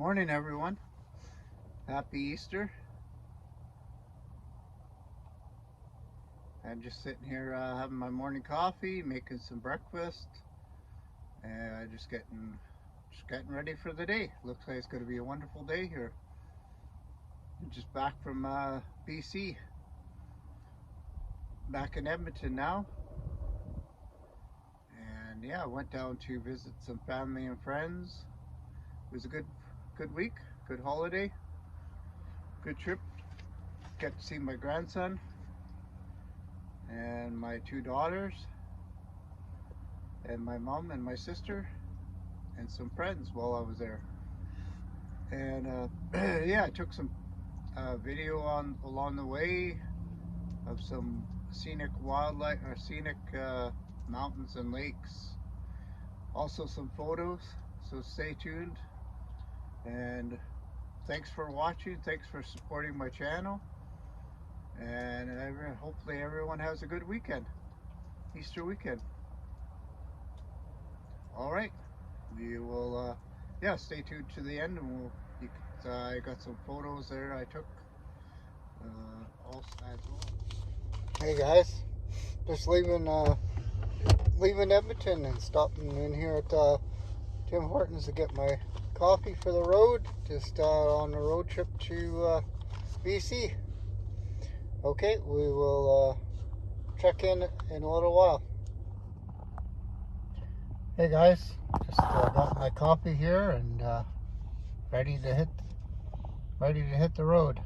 Morning, everyone. Happy Easter. I'm just sitting here having my morning coffee, making some breakfast, and just getting ready for the day. Looks like it's going to be a wonderful day here. I'm just back from BC, back in Edmonton now, and yeah, I went down to visit some family and friends. It was a good week, good holiday, good trip. Get to see my grandson and my two daughters and my mom and my sister and some friends while I was there. And yeah, I took some video on along the way of some scenic wildlife or scenic mountains and lakes. Also some photos. So stay tuned. And thanks for watching. Thanks for supporting my channel. And hopefully everyone has a good weekend. Easter weekend. All right. We will, yeah, stay tuned to the end, and I got some photos there I took also as well. Hey guys, just leaving Edmonton and stopping in here at Tim Hortons to get my coffee for the road. Just on a road trip to BC. Okay, we will check in a little while. Hey guys, just got my coffee here and ready to hit the road.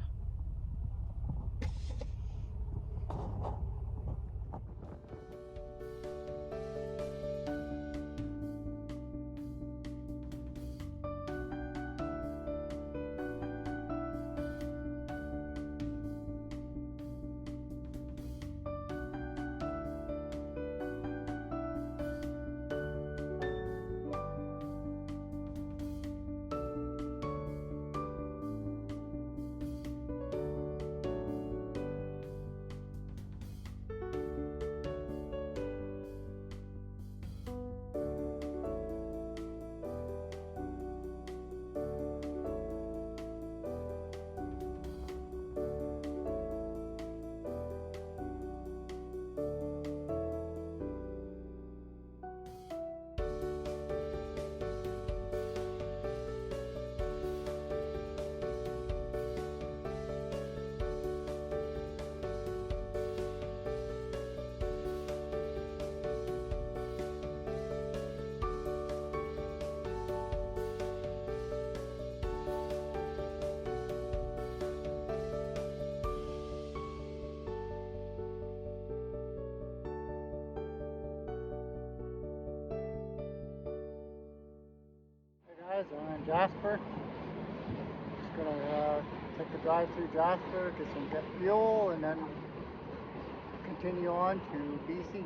Guys, I'm in Jasper. Just gonna take a drive through Jasper, get fuel, and then continue on to BC.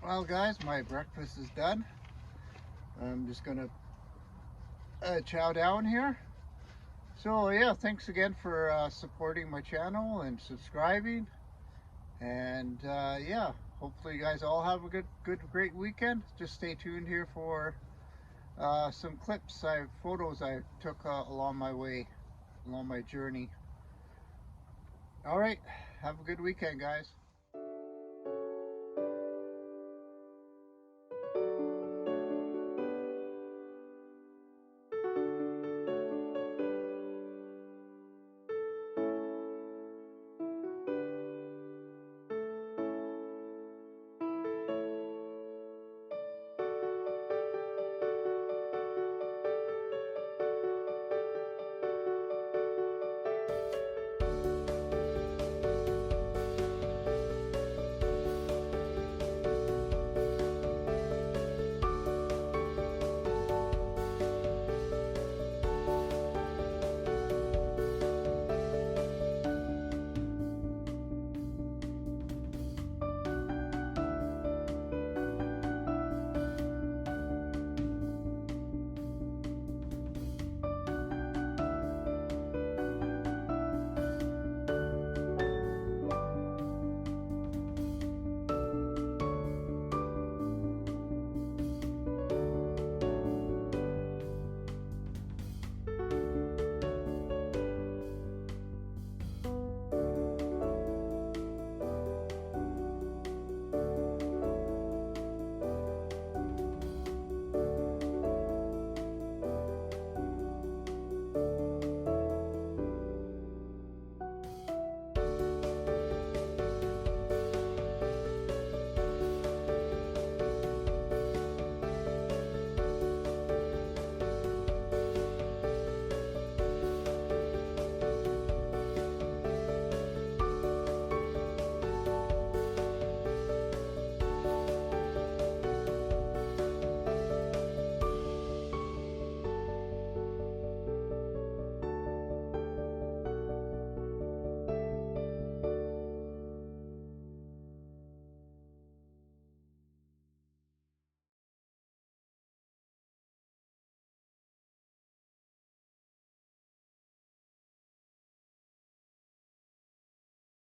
Well, guys, my breakfast is done. I'm just gonna chow down here. So yeah, thanks again for supporting my channel and subscribing. And yeah, hopefully you guys all have a great weekend. Just stay tuned here for some clips, photos I took along my way, along my journey. All right, have a good weekend, guys.